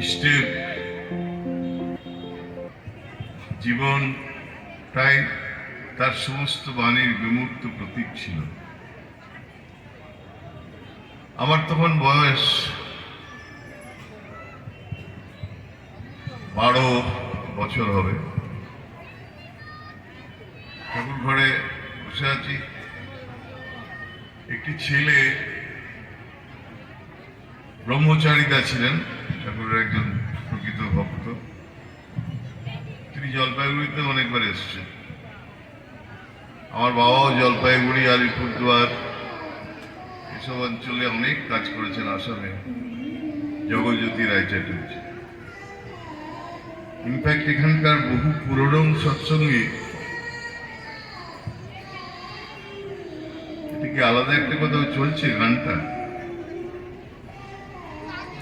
ইষ্টের জীবনটাই তার সমস্ত বাণীর বিমূর্ত প্রতীক ছিল। আমার তখন বয়স 12 বছর হবে। ঠাকুর ঘরে বসে আছি, একটি ছেলে ব্রহ্মচারিদা ছিলেন, ঠাকুরের একজন প্রকৃত ভক্ত। তিনি জলপাইগুড়িতে অনেকবার এসছেন। আমার বাবাও জলপাইগুড়ি, আলিপুরদুয়ার এসব অঞ্চলে অনেক কাজ করেছেন। আসামে জগজ্যোতি রায় চ্যাটার্জি, ইনফ্যাক্ট এখানকার বহু পুরনো সৎসঙ্গী, এটা কি আলাদা একটা কোথাও চলছে গানটা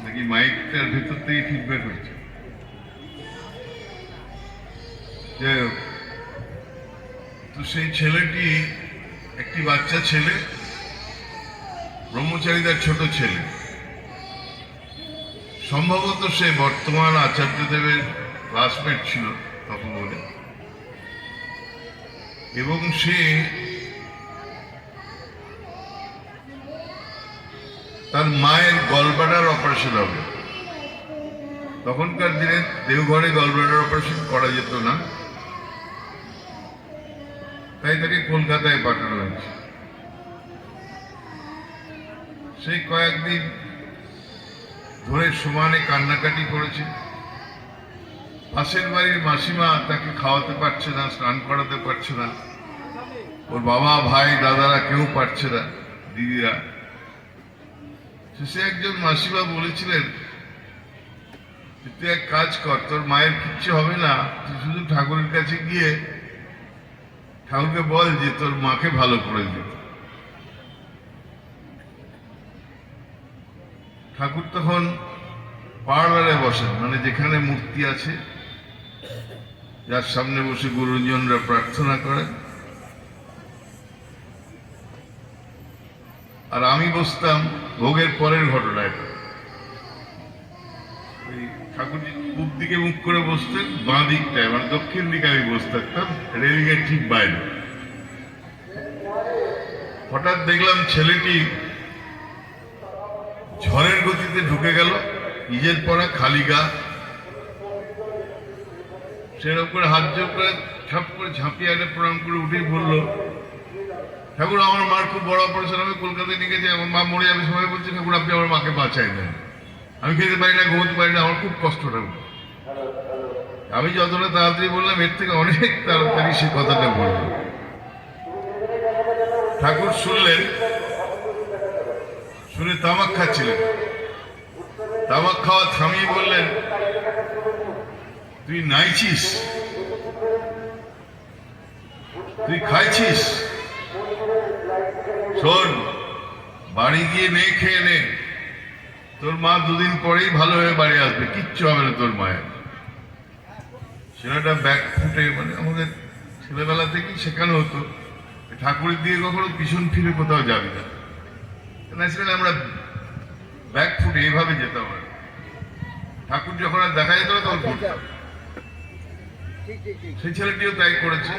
নাকি মাইকটার ভেতর থেকে ফিডব্যাক হচ্ছে? যাই হোক, তো সেই ছেলেটি একটি বাচ্চা ছেলে, ব্রহ্মচারীদার ছোট ছেলে। সম্ভবত সে বর্তমান আচার্যদেবের ক্লাসমেট ছিল তখন বলে, এবং সে তার মায়ের গলব্লাডার অপারেশন হবে। তখনকার দিনে দেওঘরে গলব্লাডার অপারেশন করা যেত না, তাই তাকে কলকাতায় পাঠানো হয়েছে। সেই কয়েকদিন ধরে সমানে কান্নাকাটি করেছে। পাশের বাড়ির মাসিমা তাকে খাওয়াতে পারছে না, স্নান করাতে পারছে না, ওর বাবা, ভাই, দাদারা কেউ পারছে না, দিদিরা। শেষে একজন মাসিমা বলেছিলেন, তুই এক কাজ কর, তোর মায়ের কিচ্ছু হবে না, তুই শুধু ঠাকুরের কাছে গিয়ে ঠাকুরকে বল যে তোর মাকে ভালো করে দিতে। ঠাকুর তখন পার্লারে বসেন, মানে যেখানে মূর্তি আছে, যার সামনে বসে গুরুজনরা প্রার্থনা করেন, আর আমি বসতাম ভোগের পরের ঘটনায়। ঠাকুরজি পূব দিকে মুখ করে বসতেন, বাঁ দিকটায় মানে দক্ষিণ দিকে আমি বসে থাকতাম, রেলিংয়ের ঠিক বাইরে। হঠাৎ দেখলাম ছেলেটি ঝড়ের গতিতে ঢুকে গেল, নিজের পরা খালি গা, সেরকম করে হাত জোর করে ছাপ করে ঝাঁপিয়ে একটা প্রণাম করে উঠেই বলল, ঠাকুর আমার মার খুব বড় অপারেশন, আমি কলকাতায় নিয়ে গেছি, আমার মা মরে যাবে, সবাই বলছে ঠাকুর আপনি আমার মাকে বাঁচাই দেন, আমি খেতে পারি না, ঘুমোতে পারি না, আমার খুব কষ্ট ঠাকুর। আমি যতটা তাড়াতাড়ি বললাম এর থেকে অনেক তাড়াতাড়ি সে কথাটা বলল। ঠাকুর শুনলেন, শুনে তামাক খাচ্ছিলেন, তামাক খাওয়া থামিয়ে বললেন, তুই নাইছিস, তুই খাইছিস, শোন বাড়ি গিয়ে নে, খেয়ে নে, তোর মা দুদিন পরেই ভালো হয়ে বাড়ি আসবে, কিচ্ছু হবে না তোর মায়ের। সেটা ব্যাক ফুটে, মানে আমাদের ছেলেবেলা থেকেই শেখানো হতো, ঠাকুরের দিয়ে কখনো পিছন ফিরে কোথাও যাবি না, ন্যাচারালি আমরা ব্যাক ফুটে এইভাবে যেতাম। ঠাকুর যখন আর দেখা যেত না তখন ঘুরতাম। সেই ছেলেটিও তাই করেছে।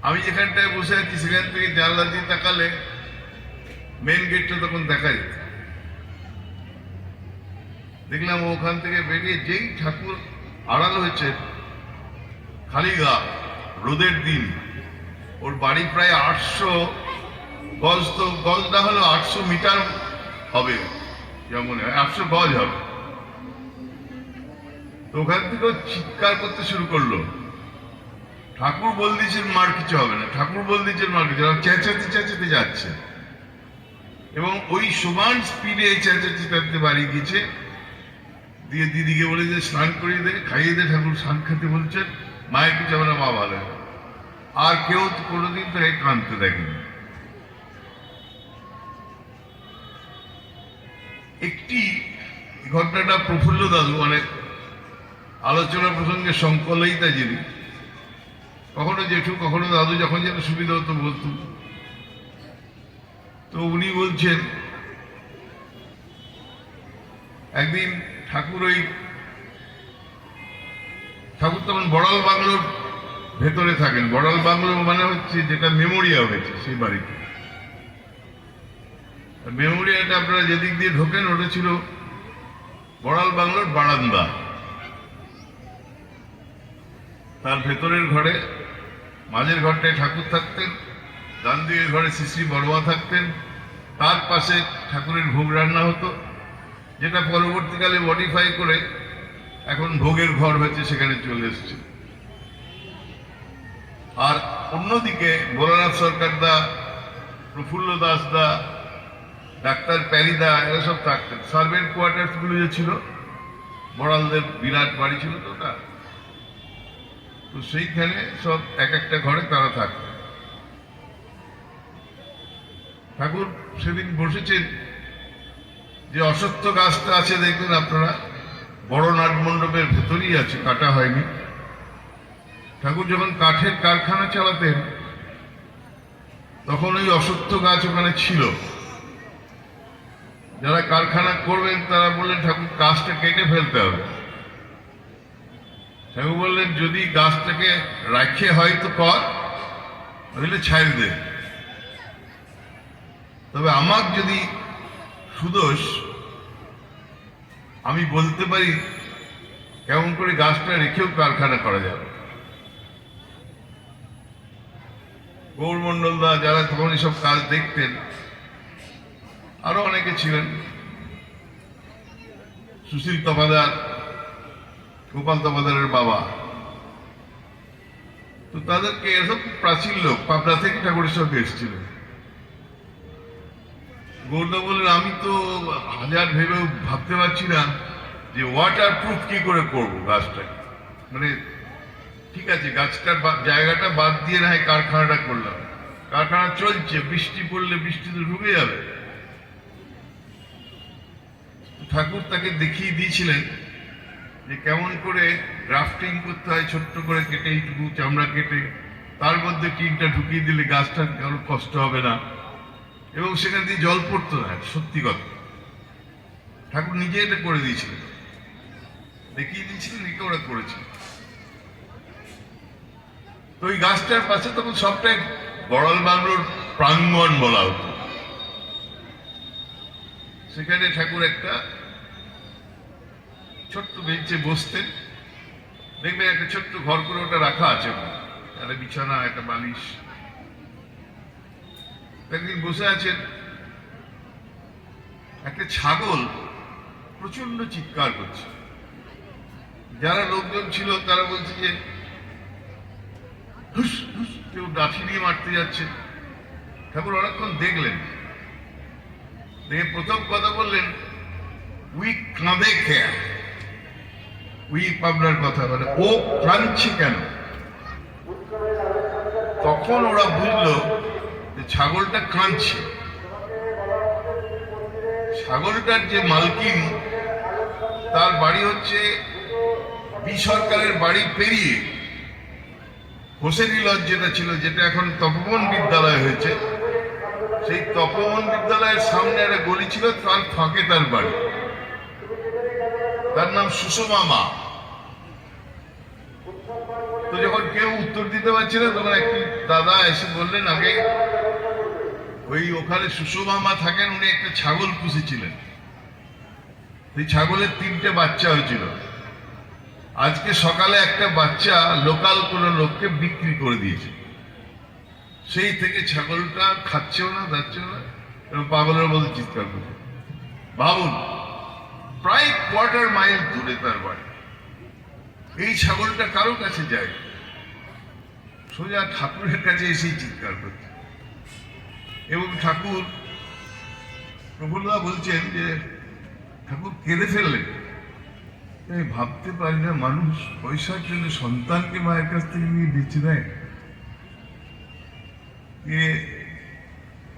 আমি যেখানটায় বসে আছি সেখান থেকে জানলা দিয়ে তাকালে মেন গেটটা তখন দেখা যেত। দেখলাম ওখান থেকে বেরিয়ে যেই ঠাকুর আড়াল হয়েছে, খালি গা, রোদের দিন, ওর বাড়ি প্রায় 800 গজ, তো গজ না হলেও 800 মিটার হবে, যেমন 800 গজ হবে। তো ওখান থেকে চিৎকার করতে শুরু করলো, ঠাকুর বল দিয়েছেন মার কিছু হবে না, ঠাকুর বল দিয়েছেন মার কিছু, চেঁচাতে চেঁচাতে যাচ্ছে, এবং ওই সমান স্পিডে চেঁচাতে চেঁচাতে বাড়ি গেছে। দিয়ে দিদিকে বলে যে স্নান করিয়ে দে, খাইয়ে দে, ঠাকুর স্নান খেতে বলছেন, মায়ের কিছু হবে না, মা ভালো। আর কেউ কোনোদিন তাকে কাঁদতে দেখেনি। একটি ঘটনাটা প্রফুল্ল দাদু, মানে আলোচনা প্রসঙ্গে সংকলয়িতা যিনি, কখনো জেঠু কখনো দাদু, যখন যেন সুবিধা হতো বলতো। তো উনি বলছেন একদিন ঠাকুর তখন বড়াল বাংলোর ভেতরে থাকেন। বড়াল বাংলো মানে হচ্ছে যেটা মেমোরিয়া হয়েছে সেই বাড়িতে। মেমোরিয়াটা আপনারা যেদিক দিয়ে ঢোকেন ওটা ছিল বড়াল বাংলোর বারান্দা। তার ভেতরের ঘরে, মাঝের ঘরটায় ঠাকুর থাকতেন, ডান দিকের ঘরে শ্রী শ্রী বড়মা থাকতেন, তার পাশে ঠাকুরের ভোগ রান্না হতো, যেটা পরবর্তীকালে মডিফাই করে এখন ভোগের ঘর হয়েছে, সেখানে চলে এসছে। আর অন্যদিকে ভোলানাথ সরকার দা, প্রফুল্ল দাস দা, ডাক্তার প্যারিদা, এরা সব থাকতেন। সার্ভেন্ট কোয়ার্টার্স গুলো যে ছিল, বড়ালদের বিরাট বাড়ি ছিল তো ওটা, তো সেইখানে সব এক একটা ঘরে তারা থাকতেন। ঠাকুর সেদিন বসেছেন, যে অশ্বত্থ গাছটা আছে দেখবেন আপনারা, বড় নাটমণ্ডপের ভেতরেই আছে, কাটা হয়নি। ঠাকুর যখন কাঠের কারখানা চালাতেন তখন ওই অশ্বত্থ গাছ ওখানে ছিল। যারা কারখানা করবেন তারা বললেন ঠাকুর গাছটা কেটে ফেলতে হবে। ঠাকুর বললেন যদি গাছটাকে রাখে হয়তো কর, নইলে ছাড় দে, তবে আমার যদি সুদোষ, আমি বলতে পারি কেমন করে গাছটা রেখেও কারখানা করা যাবে। গৌরমন্ডল দা, যারা তখন এসব কাজ দেখতেন, আরো অনেকে ছিলেন, সুশীল তপাদার, গোপাল তপাদারের বাবা, তো তাদেরকে এসব প্রাচীন লোক, পাবনা থেকে ঠাকুরের সঙ্গে এসেছিলেন। গৌরদা বললেন আমি তো হাজার ভেবেও ভাবতে পারছি না যে ওয়াটার প্রুফ কি করে করবো গাছটাকে। মানে ঠিক আছে, গাছটার জায়গাটা বাদ দিয়ে না হয় কারখানাটা করলাম, কারখানা চলছে, বৃষ্টি পড়লে বৃষ্টিতে ডুবে যাবে। ঠাকুর তাকে দেখিয়ে দিয়েছিলেন যে কেমন করে গ্রাফটিং করতে হয়, ছোট্ট করে কেটে, এইটুকু চামড়া কেটে তার মধ্যে টিনটা ঢুকিয়ে দিলে গাছটার কারো কষ্ট হবে না, এবং সেখান দিয়ে জল পড়তো না। সত্যি কথা, ঠাকুর নিজে এটা করে দিয়েছিলেন, দেখিয়ে দিয়েছিলেন, একে ওরা করেছিল। তো ওই গাছটার পাশে তখন সবটাই বড়াল বাংলোর প্রাঙ্গণ বলা হতো। সেখানে ঠাকুর একটা ছোট্ট বেঞ্চে বসতেন, দেখবেন একটা ছোট্ট ঘর করে ওটা রাখা আছে, একটা বিছানা, একটা বালিশ। একদিন বসে আছেন, একটা ছাগল প্রচন্ড চিৎকার করছে। যারা লোকজন ছিল তারা বলছে যে হুস হুস, কেউ লাঠি নিয়ে মারতে যাচ্ছে। ঠাকুর অনেকক্ষণ দেখলেন, দেখে প্রথম কথা বললেন উই কাঁদে খেয়া, উই পাবনার কথা বলে, ও কাঁদছে কেন? তখন ওরা বুঝলো যে ছাগলটা কাঁদছে। ছাগলটার যে মালকিন, তার বাড়ি হচ্ছে বি সরকারের বাড়ি পেরিয়ে হোসেনি লজ যেটা ছিল, যেটা এখন তপবন বিদ্যালয় হয়েছে, সেই তপবন বিদ্যালয়ের সামনে একটা গলি ছিল, তার ফাঁকে তার বাড়ি। তার নাম সুষমা মা। তো যখন কেউ উত্তর দিতে পারছে না, তখন একটি দাদা এসে বললেন, আগে ওই ওখানে সুষমা মা থাকেন, উনি একটা ছাগল পুষেছিলেন, সেই ছাগলের 3টে বাচ্চা হয়েছিল। আজকে সকালে একটা বাচ্চা লোকাল কোন লোককে বিক্রি করে দিয়েছে। সেই থেকে ছাগলটা খাচ্ছেও না, যাচ্ছেও না, এবং পাগলের মতো চিৎকার করছে। ভাবুন, প্রায় কোয়ার্টার মাইল দূরে তার বাড়ি, এই ছাগলটা কারো কাছে যায়, সোজা ঠাকুরের কাছে এসেই চিৎকার করছে। এবং ঠাকুর, প্রফুল্লদা বলছেন যে ঠাকুর কেঁদে ফেললেন। আমি ভাবতে পারি না, মানুষ পয়সার জন্য সন্তানকে মায়ের কাছ থেকে নিয়ে বেঁচে দেয়।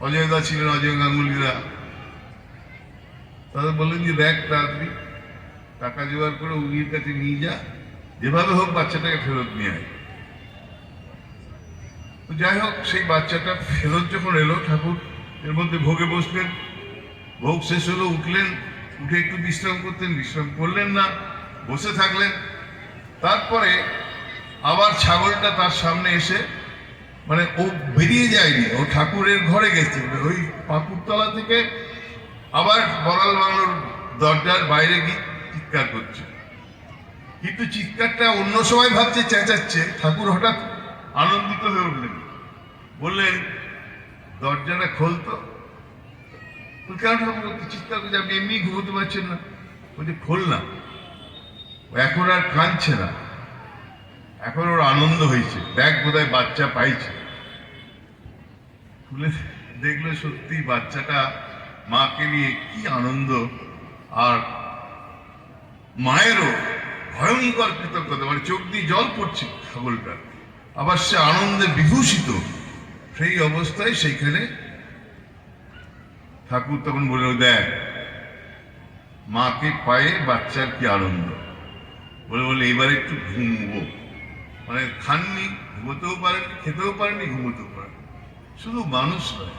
অজয় দা ছিলেন, অজয় গাঙ্গুলিরা, তাদের বললেন যে দেখ, তাড়াতাড়ি টাকা জোগাড় করে উগির কাছে নিয়ে যা, যেভাবে হোক বাচ্চাটাকে ফেরত নিয়ে আয়। তো যাই হোক, সেই বাচ্চাটা ফেরত যখন এলো, ঠাকুর এর মধ্যে ভোগে বসলেন, ভোগ শেষ হলো, উঠলেন, উঠে একটু বিশ্রাম করতেন, বিশ্রাম করলেন না, বসে থাকলেন। তারপরে আবার ছাগলটা তার সামনে এসে, মানে ও বেরিয়ে যায়নি, ও ঠাকুরের ঘরে গেছে, ওই পাকুড়তলা থেকে আবার বড়াল বাংলোর দরজার বাইরে গিয়ে চিৎকার করছে। কিন্তু চিৎকারটা অন্য সময় ভাবছে চেঁচাচ্ছে, ঠাকুর হঠাৎ আনন্দিত হয়ে উঠলেন, বললেন দরজাটা খোলতো। কেন ঠাকুর চিৎকার করছে? আপনি এমনি ঘুমোতে পারছেন না? বলছে খোল না। এখন আর কাঁদছে না, এখন ওর আনন্দ হয়েছে, ব্যাগ বোধহয় বাচ্চা পাইছে। খুলে দেখলো সত্যি বাচ্চাটা মাকে নিয়ে কি আনন্দ, আর মায়েরও ভয়ঙ্কর কৃতজ্ঞতা, মানে চোখ দিয়ে জল পড়ছে ছাগলটা, আবার সে আনন্দে বিভূষিত। সেই অবস্থায় সেইখানে ঠাকুর তখন বলল, দেখ মাকে পায়ে বাচ্চার কি আনন্দ। বলে এবার একটু ঘুমবো। মানে খাননি, ঘুমোতেও পারেননি, খেতেও পারেননি, ঘুমোতেও পারেন। শুধু মানুষ নয়,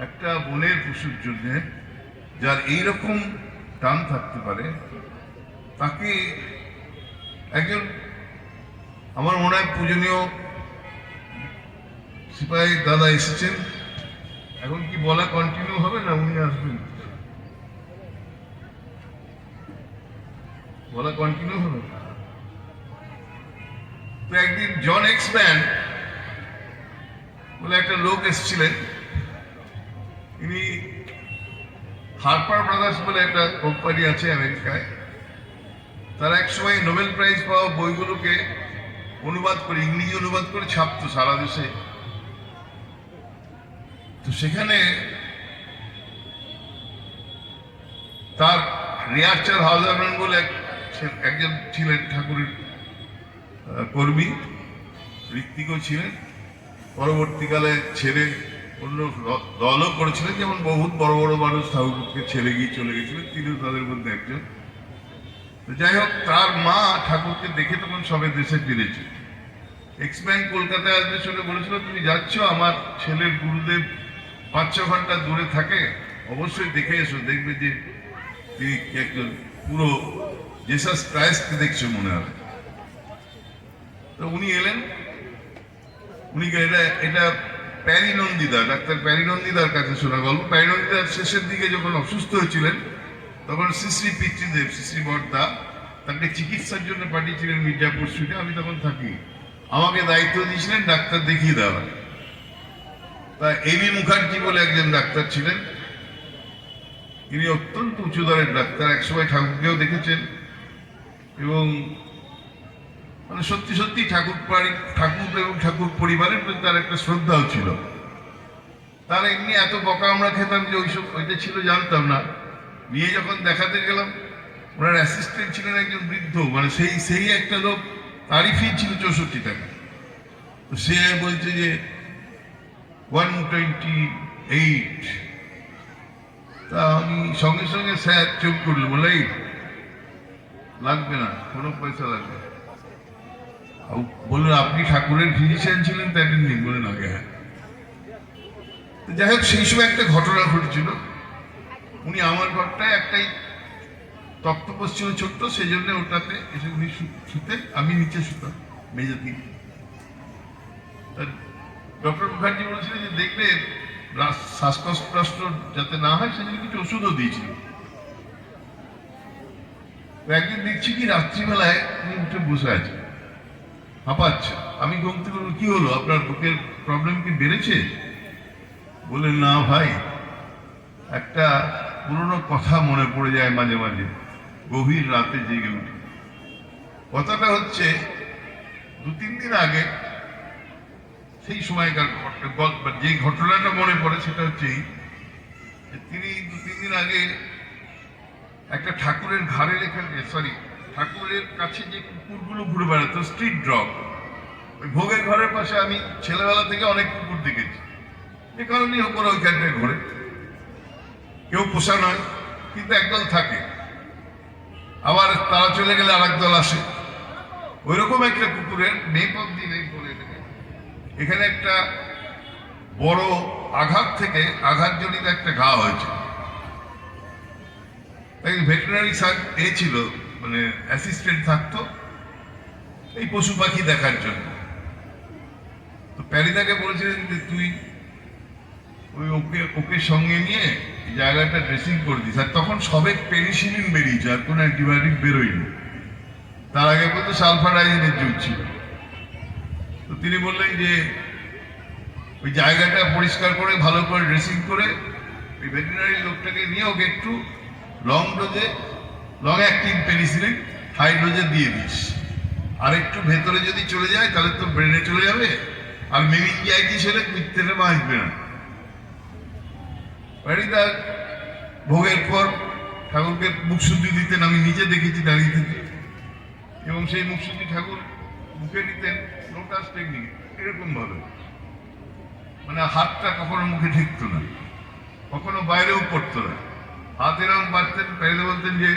একটা বনের পশুর জন্য যার এইরকম টান থাকতে পারে, তাকে একজন, আমার মনে হয় পূজনীয় সিপাহী দাদা এসেছেন, এখন কি বলা কন্টিনিউ হবে না উনি আসবেন? বলা কন্টিনিউ হবে। তো একদিন জন এক্সম্যান বলে একটা লোক এসেছিলেন, তিনি হার্পার ব্রাদার্স বলে একটা কোম্পানি আছে আমেরিকায়, তারা এক সময় নোবেল প্রাইজ পাওয়া বইগুলোকে অনুবাদ করে, ইংরেজি অনুবাদ করে ছাপতো সারা দেশে। তো সেখানে তার রিয়ার্চার হাউজারম্যান বলে একজন ছিলেন, ঠাকুরের কর্মী, ঋত্বিকও ছিলেন, পরবর্তীকালে ছেড়ে অন্য দলও করেছিলেন, যেমন বহুত বড় বড় মানুষ ঠাকুরকে ছেড়ে গিয়ে চলে গেছিলেন, তিনিও তাদের মধ্যে একজন। যাই হোক, তার মা ঠাকুরকে দেখে তখন সবে দেশে ফিরেছে। এক্সম্যান কলকাতায় আসবে শুনে বলেছিল, তুমি যাচ্ছ, আমার ছেলের গুরুদেব 5-6 ঘন্টা দূরে থাকে, অবশ্যই দেখে এসো, দেখবে যে তিনি একজন পুরো জেসাস ক্রাইস্টকে দেখছো মনে হবে। তো উনি এলেন, উনি এটা প্যারি নন্দিদা, ডাক্তার প্যারি নন্দিদার কাছে শোনা গল্প। প্যারি নন্দিদার শেষের দিকে যখন অসুস্থ হয়েছিলেন, তখন শ্রী পিতৃদেব, শ্রী বর্দা তাকে চিকিৎসার জন্য পাঠিয়েছিলেন মির্জাপুর স্ট্রিটে। আমি তখন থাকি, আমাকে দায়িত্ব দিয়েছিলেন ডাক্তার দেখিয়ে দেওয়া। তা এবি মুখার্জি বলে একজন ডাক্তার ছিলেন, তিনি অত্যন্ত উঁচুদরের ডাক্তার, একসময় ঠাকুরকেও দেখেছেন, এবং মানে সত্যি সত্যি ঠাকুর এবং ঠাকুর পরিবারের প্রতি তার একটা শ্রদ্ধাও ছিল। তার এমনি এত বকা আমরা খেতাম যে ওইটা ছিল জানতাম না। নিয়ে যখন দেখাতে গেলাম, ওনার অ্যাসিস্ট্যান্ট ছিলেন একজন বৃদ্ধ, মানে সেই একটা লোক, তারই ফি ছিল 64 টাকা। তো সে বলছে যে 128। তা আমি সঙ্গে সঙ্গে স্যার চুপ করলো, বলে লাগবে না, কোনো পয়সা লাগবে না। বললেন আপনি ঠাকুরের ফিজিশিয়ান ছিলেন তো একদিন নেই? বলেন আগে হ্যাঁ। যাই হোক, সেই সময় একটা ঘটনা ঘটেছিল। উনি আমার ঘরটায় একটাই তক্তপোষ ছিল ছোট্ট, সেই জন্য ওটাতে এসে উনি শুতেন, আমি নিচে শুতাম মেঝেতে। ডক্টর মুখার্জি বলেছিলেন যে দেখবে শ্বাসকষ্ট যাতে না হয় সেজন্য কিছু ওষুধও দিয়েছিল। একদিন দেখছি কি রাত্রিবেলায় উনি উঠে বসে আছে, হাঁপাচ্ছে। আমি ঘুম থেকে বলবো, কি হলো, আপনার বুকের প্রবলেম কি বেড়েছে? বলে না ভাই, একটা পুরনো কথা মনে পড়ে যায় মাঝে মাঝে, গভীর রাতে জেগে উঠি। কথাটা হচ্ছে 2-3 দিন আগে, সেই সময়কার যে ঘটনাটা মনে পড়ে সেটা হচ্ছে তিনি 2-3 দিন আগে একটা ঠাকুরের ঘাড়ে লেখা, ঠাকুরের কাছে যে কুকুরগুলো ঘুরে বেড়াতো, স্ট্রিট ডগ, ওই ভোগের ঘরের পাশে আমি ছেলেবেলা থেকে অনেক কুকুর দেখেছি। এ কারণেই হোক ওরা ওইখানটায় ঘরে, কেউ পোষা নয়, কিন্তু একদল থাকে, আবার তারা চলে গেলে আর একদল আসে। ওইরকম একটা কুকুরের নেপথ্যে নেই বলে এখানে একটা বড় আঘাতজনিত একটা ঘা হয়েছে। তাই ভেটেরিনারি ছিল, মানে অ্যাসিস্ট্যান্ট থাকতো এই পশু পাখি দেখার জন্য। তো প্যারিদাকে বলেছিলেন যে তুই ওকে সঙ্গে নিয়ে এই জায়গাটা ড্রেসিং করে দিস। আর তখন সবে পেনিসিলিন বেরিয়েছে, আর কোনো অ্যান্টিবায়োটিক বেরোয়নি। তার আগে বলতো সালফারাইজিনের যুগ ছিল। তো তিনি বললেন যে ওই জায়গাটা পরিষ্কার করে ভালো করে ড্রেসিং করে ওই ভেটেরিনারি লোকটাকে নিয়ে ওকে একটু লং অ্যাক্টিং পেনিসিলিন হাই ডোজে দিয়ে দিস। আর একটু ভেতরে যদি চলে যায় তাহলে তো ব্রেনে চলে যাবে, আর মেনিনজাইটিস হলে মৃত্যুটা বাঁচবে না। প্যারিদা ভোগের পর ঠাকুরকে মুখশুদ্ধি দিতেন, আমি নিজে দেখেছি দাঁড়িয়ে থেকে। এবং সেই মুখশুদ্ধি ঠাকুর মুখে দিতেন লোটাস টেকনিক, এরকম ভাবে, মানে হাতটা কখনো মুখে ঠেকতো না, কখনো বাইরেও পড়তো না, হাত এরকম পারতেন। প্যারিদা বলতেন যে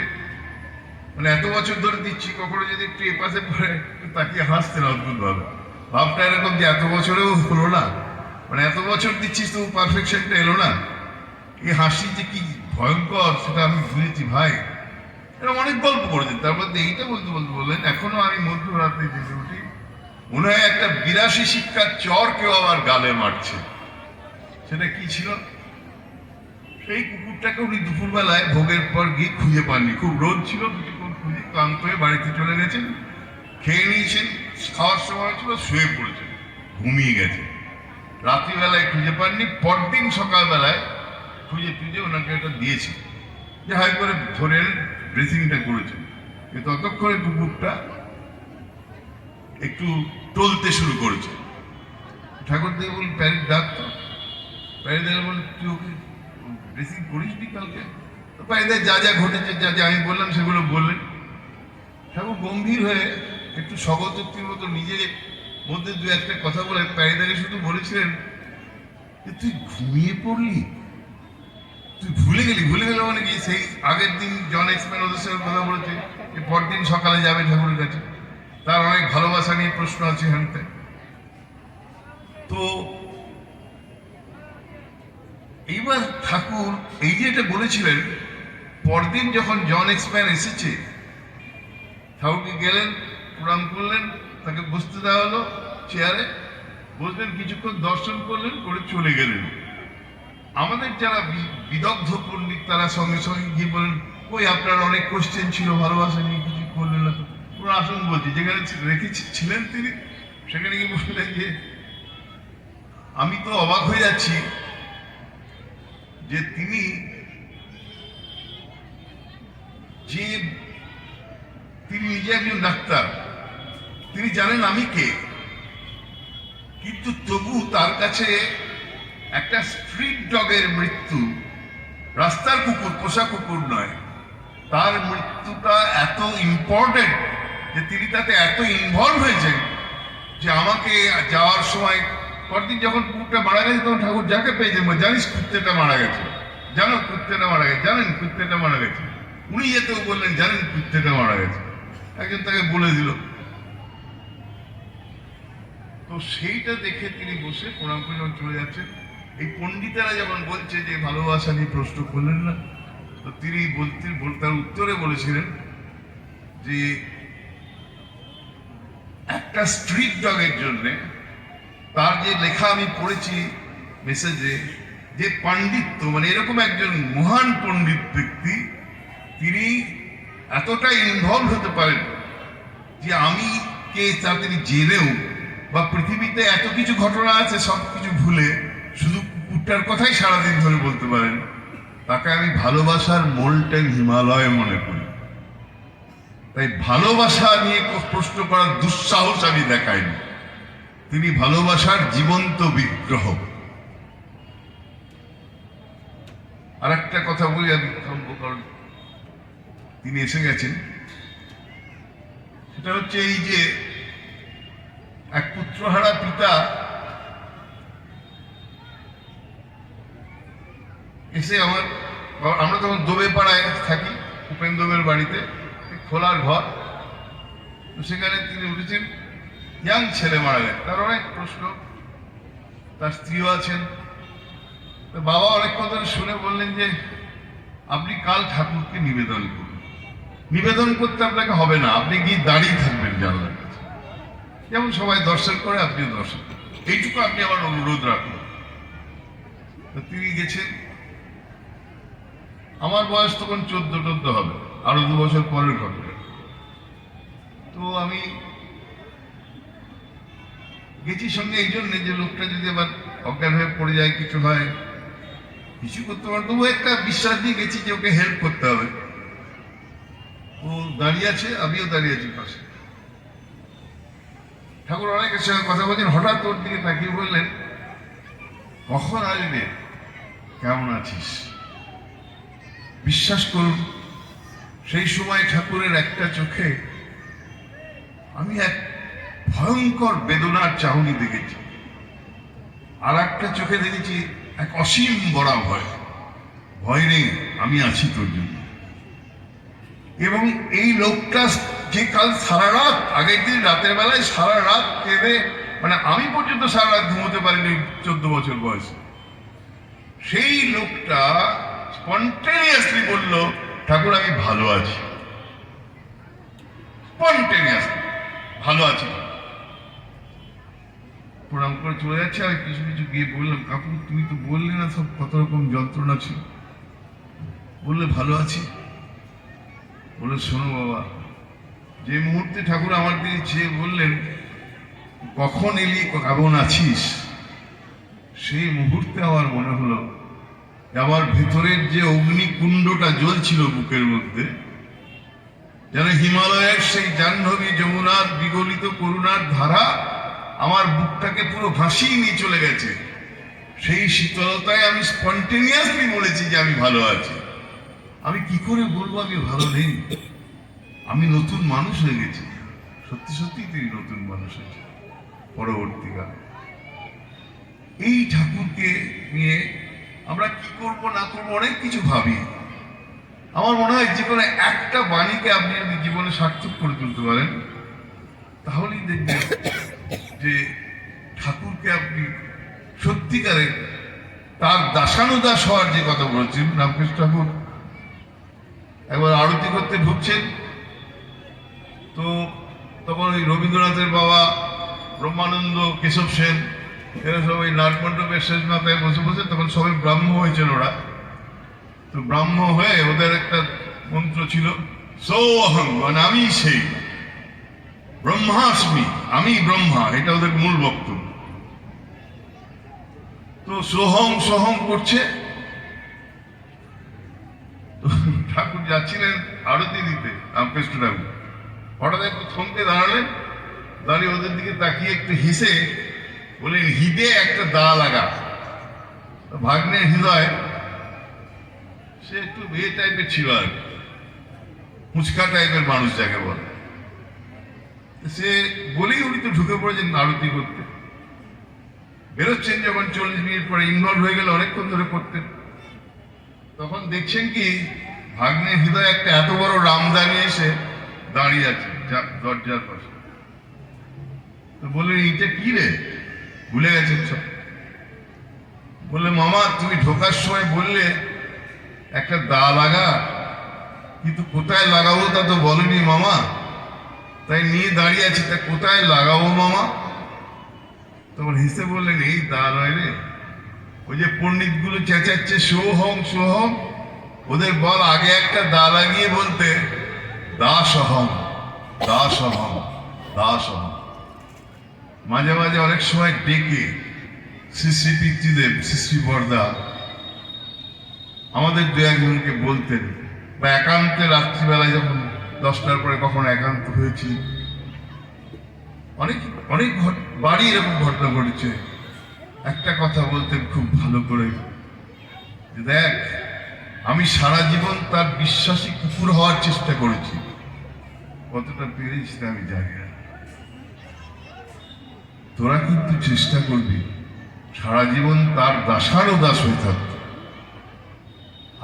মানে এত বছর ধরে দিচ্ছি, কখনো যদি একটু এপাশে পড়ে তাকিয়ে হাসতেন অদ্ভুত ভাবে। ভাবটা এরকম যে এত বছরেও হলো না, মানে এত বছর দিচ্ছিস তো পারফেকশনটা এলো না। এই হাসি যে কি ভয়ঙ্কর সেটা আমি বুঝেছি ভাই। এরকম অনেক গল্প করেছেন। তারপর এইটা বলতে বললেন এখনো আমি মধ্যরাতে জেগে উঠি, মনে হয় একটা 82 শিক্ষার চর কেউ আবার গালে মারছে। সেটা কি ছিল? সেই কুকুরটাকে উনি দুপুরবেলায় ভোগের পর গিয়ে খুঁজে পাননি। খুব রোদ ছিল, কিছুক্ষণ খুঁজে ক্লান্ত হয়ে বাড়িতে চলে গেছেন, খেয়ে নিয়েছেন, খাওয়ার সময় ছিল, শুয়ে পড়েছেন, ঘুমিয়ে গেছেন। রাত্রিবেলায় খুঁজে পাননি, পরদিন সকালবেলায় খুঁজে ওনাকে এটা দিয়েছে, যে হাই করে ধরে ড্রেসিংটা করেছেন। কিন্তু ততক্ষণে কুকুরটা একটু টলতে শুরু করেছে। ঠাকুর দিয়ে বলুন প্যারিদ ডাক্তার, প্যারিদা বলুন তুই ওকে ড্রেসিং করিস নি কালকে? তো প্যারিদা যা যা ঘটেছে, যা যা আমি বললাম সেগুলো বললেন। ঠাকুর গম্ভীর হয়ে একটু স্বগতোক্তির মতো নিজের মধ্যে দু একটা কথা বলে প্যারিদাকে শুধু বলেছিলেন যে তুই ঘুমিয়ে পড়লি, তুই ভুলে গেলি মানে কি? সেই আগের দিন জন এক্সম্যান ওদের সঙ্গে কথা বলেছে যে পরদিন সকালে যাবে ঠাকুরের কাছে, তার অনেক ভালোবাসা নিয়ে প্রশ্ন আছে হানতে। তো এইবার ঠাকুর এই যে এটা বলেছিলেন, পরদিন যখন জন এক্সম্যান এসেছে, ঠাকুরকে গেলেন, প্রণাম করলেন, তাকে বসতে দেওয়া হলো, চেয়ারে বসলেন, কিছুক্ষণ দর্শন করলেন, করে চলে গেলেন। আমাদের যারা বিদগ্ধ পণ্ডিত তারা সঙ্গে সঙ্গে গিয়ে বলেন ওই আপনার অনেক কোশ্চেন ছিল ভালোবাসা নিয়ে, কিছু করলেন না তো। পুরো আসুন বলছি, যেখানে রেখেছিলেন তিনি সেখানে গিয়ে বললেন যে আমি তো অবাক হয়ে যাচ্ছি যে তিনি নিজে একজন ডাক্তার, তিনি জানেন আমি কে, কিন্তু তবু তার কাছে একটা স্ট্রিট ডগের মৃত্যু, রাস্তার কুকুর, পোষা কুকুর নয়, তার মৃত্যুটা এত ইম্পর্টেন্ট যে তিনি তাতে এত ইনভলভ হয়েছেন যে আমাকে যাওয়ার সময়, পরদিন যখন কুকুরটা মারা গেছে তখন ঠাকুর যাকে পেয়েছেন জানিস কুত্তেটা মারা গেছে, জানো কুত্তেটা মারা গেছে, জানেন কুত্তেটা মারা গেছে। উনি যেতেও বললেন জানেন কুত্তেটা মারা গেছে, একজন তাকে বলে দিল। তো সেইটা দেখে তিনি বসে প্রণাম করে যখন চলে যাচ্ছেন, এই পণ্ডিতেরা যখন বলছে যে ভালোবাসা নিয়ে প্রশ্ন করলেন না, তো তিনি তার উত্তরে বলেছিলেন যে একটা স্ট্রিট ডগের জন্য তার যে লেখা আমি পড়েছি মেসেজে, যে পাণ্ডিত্য, মানে এরকম একজন মহান পণ্ডিত ব্যক্তি তিনি এতটা ইনভলভ হতে পারেন যে আমি কে তা তিনি জেনেও, বা পৃথিবীতে এত কিছু ঘটনা আছে সবকিছু ভুলে শুধু কুকুরটার কথাই সারাদিন ধরে বলতে পারেন। তাকে আমি ভালোবাসার মোলটেন হিমালয় মনে করি। তাই ভালোবাসা নিয়ে প্রশ্ন করার দুঃসাহস আমি দেখাইনি। তিনি ভালোবাসার জীবন্ত বিগ্রহ। আর একটা কথা বলি আমি, কারণ তিনি এসে গেছেন, সেটা হচ্ছে এই যে এক পুত্রহারা পিতা এসে আমরা তখন দোবে পাড়ায় থাকি, উপেন্দ্রের বাড়িতে, খোলার ঘর, তো সেখানে তিনি উঠেছেন, ইয়াং ছেলে মারা গেছে, তার অনেক প্রশ্ন, তার স্ত্রীও আছেন। তো বাবা অনেক কথা শুনে বললেন যে আপনি কাল ঠাকুরকে নিবেদন করুন। নিবেদন করতে আপনাকে হবে না, আপনি গিয়ে দাঁড়িয়ে থাকবেন জানলার কাছে, যেমন সবাই দর্শন করে আপনিও দর্শন করুন, এইটুকু আপনি আমার অনুরোধ রাখুন। তিনি গেছেন, আমার বয়স তখন 14-14 হবে, আরো 2 বছর পরের ঘটনা। তো আমি গেছি সঙ্গে এই জন্য যে লোকটা যদি আবার অজ্ঞান হয়ে পড়ে যায়, কিছু হয়, কিছু করতে পারে, তবু একটা বিশ্বাস দিয়ে গেছি যে ওকে হেল্প করতে হবে। ও দাঁড়িয়ে আছে, আমিও দাঁড়িয়ে আছি পাশে। ঠাকুর অনেকের সঙ্গে কথা বলছেন, হঠাৎ ওর দিকে তাকিয়ে বললেন, কখন আসবে, কেমন আছিস? বিশ্বাস করুন, সেই সময় ঠাকুরের একটা চোখে আমি এক ভয়ঙ্কর বেদনার চাহনি দেখেছি, আর একটা চোখে দেখেছি এক অসীম বড়া ভয়। ভয় নেই, আমি আছি তোর জন্য। এবং এই লোকটা যে কাল সারা রাত, আগের দিন রাতের বেলায় সারা রাত কেঁদে, মানে আমি পর্যন্ত সারা রাত ঘুমোতে পারিনি 14 বছর বয়সে, সেই লোকটা স্পন্টেনিয়াসলি বলল, ঠাকুর আমি ভালো আছি। স্পন্টেনিয়াসলি ভালো আছি। প্রণাম করে চলে যাচ্ছে, আমি কিছু কিছু গিয়ে বললাম, কাকু তুমি তো বললে না সব কত রকম যন্ত্রণা ছিল? বললে ভালো আছি। বলে শোনো বাবা, যে মুহূর্তে ঠাকুর আমার দিকে চেয়ে বললেন কখন এলি, কেমন আছিস, সেই মুহূর্তে আমার মনে হলো আমার ভেতরের যে অগ্নিকুণ্ডটা জ্বলছিল বুকের মধ্যে, যেন হিমালয়ের সেই জাহ্নবী যমুনার বিগলিত করুণার ধারা আমার বুকটাকে পুরো ভাসিয়ে নিয়ে চলে গেছে। সেই শীতলতায় আমি স্পন্টেনিয়াসলি বলেছি যে আমি ভালো আছি। আমি কি করে বলবো আমি ভালো নেই? আমি নতুন মানুষ হয়ে গেছি। সত্যি সত্যি তিনি নতুন মানুষ হয়েছে পরবর্তীকালে। এই ঠাকুরকে নিয়ে আমরা কি করব না করবো অনেক কিছু ভাবি। আমার মনে হয় যে কোনো একটা বাণীকে আপনি যদি জীবনে সার্থক করে তুলতে পারেন, তাহলেই দেখবেন যে ঠাকুরকে আপনি সত্যিকারে তার দাসানুদাস হওয়ার যে কথা বলেছেন রামকৃষ্ণ ঠাকুর। একবার আরতি করতে ঢুকছেন, তো তখন ওই রবীন্দ্রনাথের বাবা ব্রহ্মানন্দ, কেশব সেন, এরা সবাই নাটমণ্ডপের শেষ মাথায় বসে বসে, তখন সবাই ব্রাহ্ম হয়েছেন ওরা। তো ব্রাহ্ম হয়ে ওদের একটা মন্ত্র ছিল, সোহং, মানে আমি সেই, ব্রহ্মাস্মি, আমি ব্রহ্মা, এটা ওদের মূল বক্তব্য। তো সোহং সোহং করছে, ঠাকুর যাচ্ছিলেন আরতি দিতে, রামকৃষ্ণ ঠাকুর হঠাৎ একটু থমকে দাঁড়ালেন, দাঁড়িয়ে ওদের দিকে তাকিয়ে একটু হেসে বললেন, হৃদে একটা দা লাগা। ভাগ্নের হৃদয় সে একটু এ টাইপের ছিল আর কি, মুচকা টাইপের মানুষ যাকে বলে। সে বলেই উনি তো ঢুকে পড়েছেন আরতি করতে। বেরোচ্ছেন যখন 40 মিনিট পরে, ইনভলভ হয়ে গেলে অনেকক্ষণ ধরে করতেন। তখন দেখছেন কি ভাগ্নের হৃদয় একটা এত বড় রামদানি এসে দাঁড়িয়ে আছে দরজার পাশে। তো বললেন, এইটা কি রে, ভুলে গেছেন সব? বললে, মামা তুমি ঢোকার সময় বললে একটা দা লাগা, কিন্তু কোথায় লাগাবো তা তো বলেনি মামা, তাই নিয়ে দাঁড়িয়ে আছি, তা কোথায় লাগাবো মামা? তখন হেসে বললেন, এই দা নয় রে, ওই যে পণ্ডিত গুলো চেঁচাচ্ছে সোহং সোহং, ওদের বল আগে একটা দা লাগিয়ে বলতে, দাসহং দাসহং দাসহং। মাঝে মাঝে অনেক সময় ডেকে শ্রী পিতৃদেব, শ্রী বরদা আমাদের 2-1জনকে বলতেন, বা একান্তে রাত্রিবেলায় যখন 10টার পরে কখন একান্ত হয়েছি, অনেক অনেক বাড়ি এরকম ঘটনা ঘটেছে। একটা কথা বলতেন খুব ভালো করে, যে দেখ আমি সারা জীবন তার বিশ্বাসী কুকুর হওয়ার চেষ্টা করেছি, কতটা পেরেছি আমি জানি না, তোরা কিন্তু চেষ্টা করবি সারা জীবন তার দাসানুদাস হয়ে থাকতে।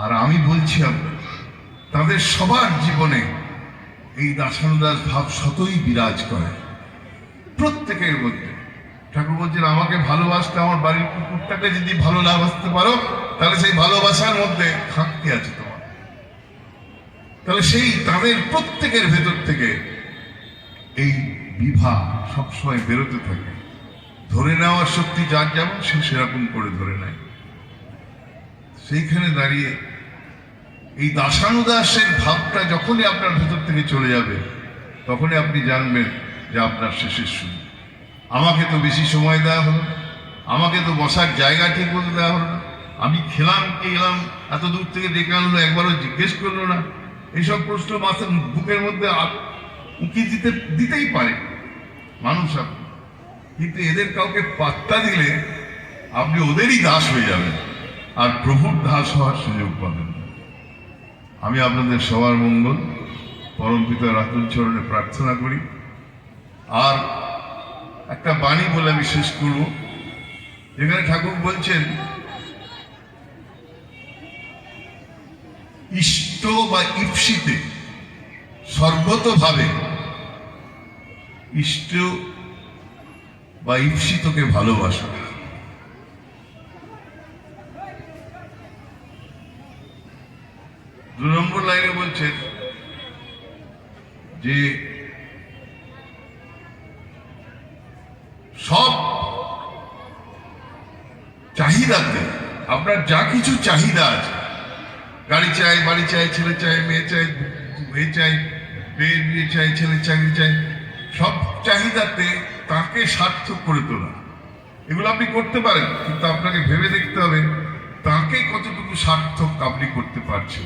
আর আমি বলছি তাদের সবার জীবনে এই দাসানুদাস ভাব শতই বিরাজ করে প্রত্যেকের মধ্যে। ঠাকুর বলছেন, আমাকে ভালোবাসতে, আমার বাড়ির কুকুরটাকে যদি ভালো না বাসতে পারো, তাহলে সেই ভালোবাসার মধ্যে খাঁকতে আছে তোমার। তাহলে সেই তাদের প্রত্যেকের ভেতর থেকে এই বিভা সবসময় বেরোতে থাকে। ধরে নেওয়ার শক্তি যার যেমন সে সেরকম করে ধরে নেয়। সেইখানে দাঁড়িয়ে এই দাসানুদাসের ভাবটা যখনই আপনার ভেতর থেকে চলে যাবে, তখনই আপনি জানবেন যে আপনার শেষের শুরু। আমাকে তো বেশি সময় দেওয়া হলো, আমাকে তো বসার জায়গা ঠিক মতো দেওয়া হলো না, আমি খেলাম কি এলাম, এত দূর থেকে ডেকে আনলো, একবারও জিজ্ঞেস করলো না। এইসব প্রশ্ন মাথার বুকের মধ্যে উঁকি দিতেই পারে মানুষ আপনি, কিন্তু এদের কাউকে পাত্তা দিলে আপনি ওদেরই দাস হয়ে যাবেন, আর প্রভুর দাস হওয়ার সুযোগ পাবেন। আমি আপনাদের সবার মঙ্গল পরম পিতার আতুল চরণে প্রার্থনা করি। আর একটা বাণী বলে আমি শেষ করব, যেখানে ঠাকুর বলছেন ইষ্ট বা ইপ্সিতে সর্বতভাবে ইষ্ট বা ইপ্সিতকে ভালোবাসা। দু নম্বর লাইনে বলছেন যে সব চাহিদাতে আপনার যা কিছু চাহিদা আছে, গাড়ি চাই, বাড়ি চাই, ছেলে চাই, মেয়ে চাই, মেয়ে চাই, মেয়ের বিয়ে চাই, ছেলে চাকরি চাই, সব চাহিদাতে তাকে সার্থক করে তোলা, এগুলো আপনি করতে পারেন, কিন্তু আপনাকে ভেবে দেখতে হবে তাকে কতটুকু সার্থক আপনি করতে পারছেন।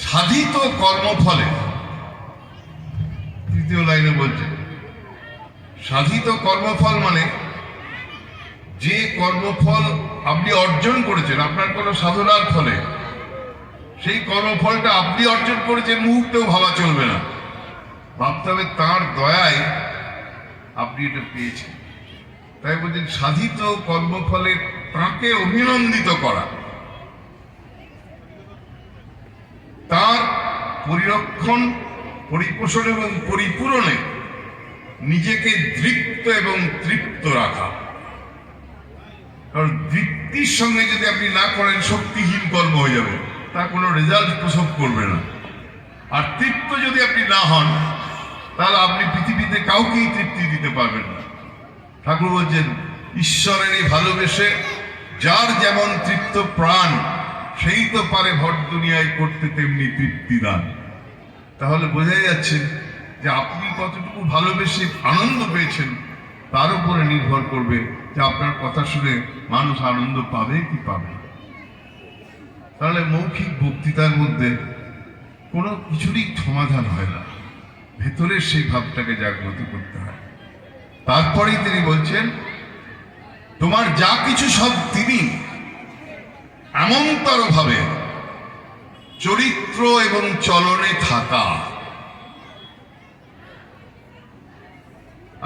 সাধিত কর্মফলে, তৃতীয় লাইনে বলছে সাধিত কর্মফল মানে যে কর্মফল আপনি অর্জন করেছেন আপনার কোনো সাধনার ফলে, সেই কর্মফলটা আপনি অর্জন করেছেন মুহূর্তেও ভাবা চলবে না, ভাবতে হবে তাঁর দয়ায় আপনি এটা পেয়েছেন। তাই বলছেন সাধিত কর্মফলে তাঁকে অভিনন্দিত করা, তার পরিরক্ষণ, পরিপোষণ এবং পরিপূরণে নিজেকে দৃপ্ত এবং তৃপ্ত রাখা। কারণ দৃপ্তির সঙ্গে যদি আপনি না করেন শক্তিহীন কর্ম হয়ে যাবে, তা কোনো রেজাল্ট প্রসব করবে না। আর তৃপ্ত যদি আপনি না হন, তাহলে আপনি পৃথিবীতে কাউকেই তৃপ্তি দিতে পারবেন না। ঠাকুর বলছেন ঈশ্বরেরই ভালোবেসে যার যেমন তৃপ্ত প্রাণ, সেই তো পারে ভর দুনিয়ায় করতে তেমনি তৃপ্তি দান। তাহলে বোঝাই যাচ্ছে যে আপনি কতটুকু ভালোবেসে আনন্দ পেয়েছেন তার উপরে নির্ভর করবে যে আপনার কথা শুনে মানুষ আনন্দ পাবে কি পাবে। তাহলে মৌখিক বক্তৃতার মধ্যে কোনো কিছুরই সমাধান হয় না, ভেতরের সেই ভাবটাকে জাগ্রত করতে হয়। তারপরেই তিনি বলছেন তোমার যা কিছু সব তিনি এমনতর ভাবে চরিত্র এবং চলনে থাকা।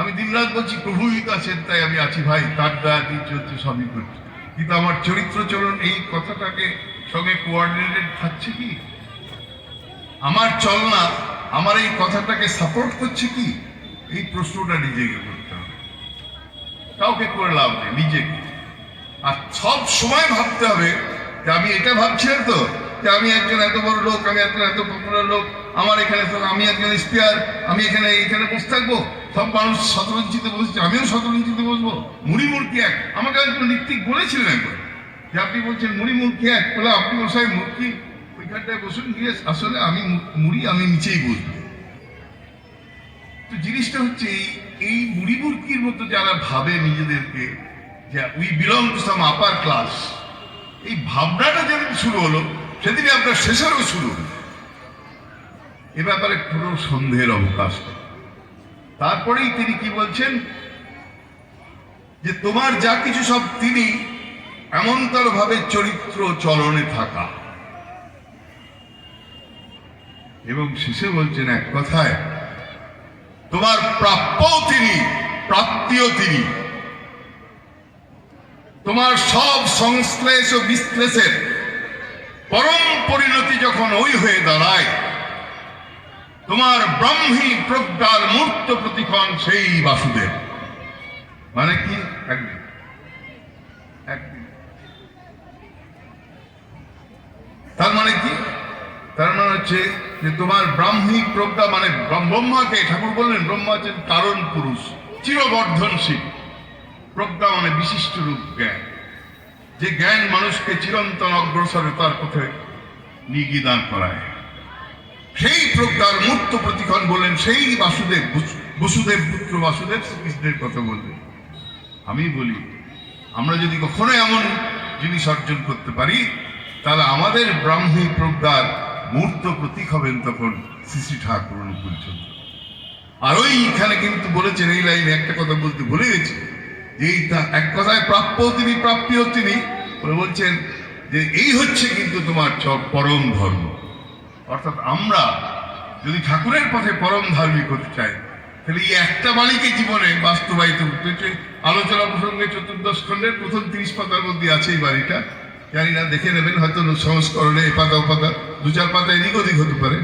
আমি দিনরাত বলছি প্রভুই আছেন তাই আমি আছি ভাই, তার দয়া দিয়ে চলছে, সবই করছি, কিন্তু আমার চরিত্র চলন এই কথাটাকে সঙ্গে কোঅর্ডিনেটেড থাকছে কি? আমার চলনা আমার এই কথাটাকে সাপোর্ট করছে কি? এই প্রশ্নটা নিজেকে করতে হবে, কাউকে করে লাভ নেই, নিজেকে। আর সব সময় ভাবতে হবে যে আমি এটা ভাবছি না তো যে আমি একজন এত বড় লোক, আমি একজন এত পপুলার লোক, আমার এখানে আমি একজন স্পিয়ার, আমি এখানে বসে থাকবো, সব মানুষ শতরঞ্চিতে বসেছে, আমিও শতরঞ্চিতে বসবো, মুড়ি মুরকি এক। আমাকে একজন ঋত্বিক বলেছিলেন একবার যে আপনি বলছেন মুড়ি মুরকি এক, বলে আপনি বসায় মুরকি ওইখানটায় বসুন, গিয়ে আসলে আমি মুড়ি আমি নিচেই বসবো। তো জিনিসটা হচ্ছে এই মুড়ি মুরকির মতো যারা ভাবে নিজেদেরকে যে we belong to some upper class, এই ভাবনাটা যেদিন শুরু হলো সেদিনই আপনার শেষেরও শুরু হলো। এ ব্যাপারে কোনো সন্দেহের অবকাশ নেই। তারপরেই তিনি কি বলছেন যে তোমার যা কিছু সব তিনি এমনতর ভাবে চরিত্র চলনে থাকা, এবং শেষে বলছেন এক কথায় তোমার প্রাপ্যও তিনি, প্রাপ্তিও তিনি। তোমার সব সংশ্লেষ ও বিশ্লেষের পরম পরিণতি যখন ওই হয়ে দাঁড়ায়, তোমার ব্রহ্মী প্রজ্ঞার মূর্ত প্রতিক্ষণ সেই বাসুদেব। মানে কি? একদিন তার মানে কি? তার মানে হচ্ছে যে তোমার ব্রাহ্মিক প্রজ্ঞা, মানে ব্রহ্মাকে ঠাকুর বললেন ব্রহ্মা হচ্ছেন কারণ পুরুষ, চিরবর্ধনশীল। প্রজ্ঞা মানে বিশিষ্ট রূপ জ্ঞান, যে জ্ঞান মানুষকে চিরন্তন অগ্রসরতার পথে নিয়ে দান করায়। সেই প্রজ্ঞার মূর্ত প্রতিক্ষণ বললেন সেই বাসুদেব, বসুদেব পুত্র বাসুদেব শ্রীকৃষ্ণের কথা বললেন। আমি বলি আমরা যদি কখনো এমন জিনিস অর্জন করতে পারি, তাহলে আমাদের ব্রাহ্মী প্রজ্ঞার মূর্ত প্রতীক হবেন তখন শ্রী শ্রী ঠাকুর অনুকূলচন্দ্র। আর ওইখানে কিন্তু বলেছেন, এই লাইনে একটা কথা বলতে ভুলে গেছি, যে এক কথায় প্রাপ্য তিনি, প্রাপ্যও তিনি, বলছেন যে এই হচ্ছে কিন্তু তোমার পরম ধর্ম। অর্থাৎ আমরা যদি ঠাকুরের পথে পরম ধার্মিক হতে চাই, তাহলে এই একটা বাণীকে জীবনে বাস্তবায়িত করতে। আলোচনা প্রসঙ্গে 14 খণ্ডের প্রথম 30 পাতার মধ্যে আছে এই বাণীটা, জানি না, দেখে নেবেন, হয়তো সংস্করণে এ পাতা ও পাতা 2-4 পাতা এদিক ওদিক হতে পারে।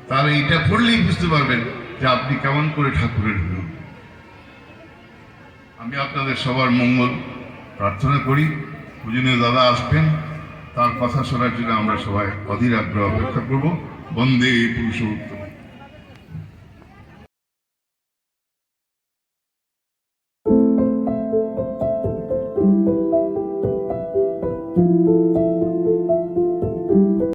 তাহলে এইটা পড়লেই বুঝতে পারবেন যে আপনি কেমন করে ঠাকুরের হলেন। আমি আপনাদের সবার মঙ্গল প্রার্থনা করি। পূজনীয় দাদা আসবেন, তার কথা শোনার জন্য আমরা সবাই অধীর আগ্রহ অপেক্ষা করব। বন্দে পুরুষোত্তম।